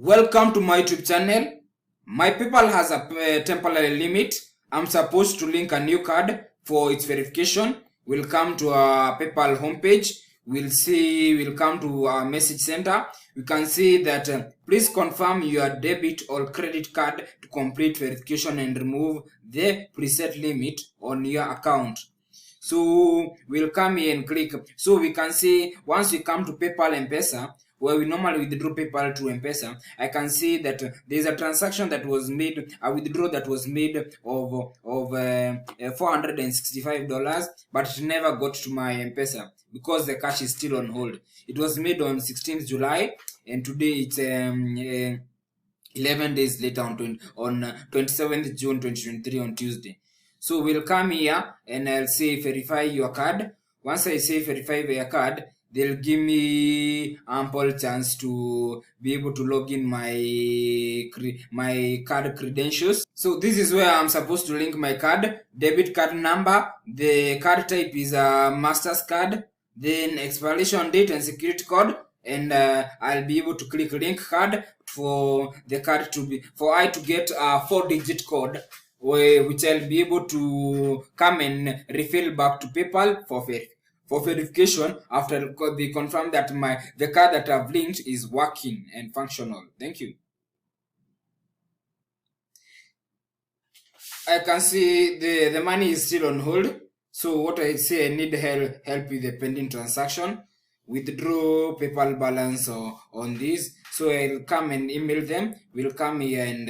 Welcome to my YouTube channel. My PayPal has a temporary limit. I'm supposed to link a new card for its verification. We'll come to our PayPal homepage. We'll come to our message center. We can see that please confirm your debit or credit card to complete verification and remove the preset limit on your account. So we'll come here and click. So we can see once we come to PayPal M-Pesa, where we normally withdraw PayPal to M-Pesa, I can see that there's a transaction that was made, a withdrawal that was made of $465, but it never got to my M-Pesa because the cash is still on hold. It was made on 16th July, and today it's 11 days later on 27th June 2023 on Tuesday. So we'll come here and I'll say verify your card. Once I say verify your card, they'll give me ample chance to be able to log in my card credentials. So this is where I'm supposed to link my card, debit card number. The card type is a master's card, then expiration date and security code, and I'll be able to click link card for the card to be, for I to get a 4-digit code, which I'll be able to come and refill back to PayPal for verification after they confirm that the card that I've linked is working and functional. Thank you. I can see the money is still on hold. So what I say, I need help with the pending transaction. Withdraw PayPal balance on this. So I'll come and email them. We'll come here and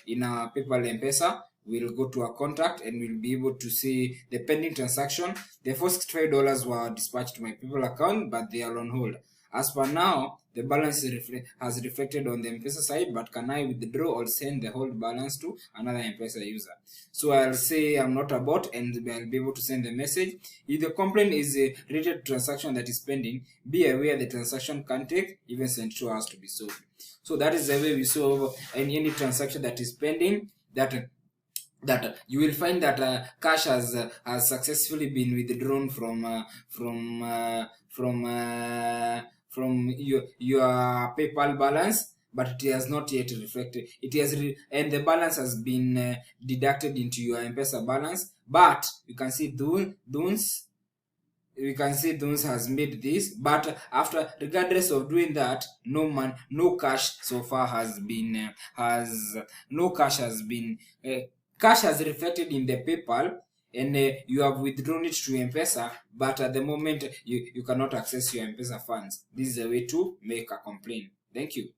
in our PayPal M-Pesa, we'll go to our contact and we'll be able to see the pending transaction. The first $65 were dispatched to my PayPal account, but they are on hold. As per now, the balance has reflected on the M-Pesa side, but can I withdraw or send the whole balance to another M-Pesa user? So I'll say I'm not a bot and I'll be able to send the message. If the complaint is related to transaction that is pending, be aware the transaction can take even 72 hours to be solved. So that is the way we solve any transaction that is pending, that you will find that cash has successfully been withdrawn from your PayPal balance, but it has not yet reflected. It has and the balance has been deducted into your M-Pesa balance. But you can see Duns has made this, but after, regardless of doing that, no cash so far has been cash has reflected in the PayPal, and you have withdrawn it to M-Pesa, but at the moment you cannot access your M-Pesa funds. This is a way to make a complaint. Thank you.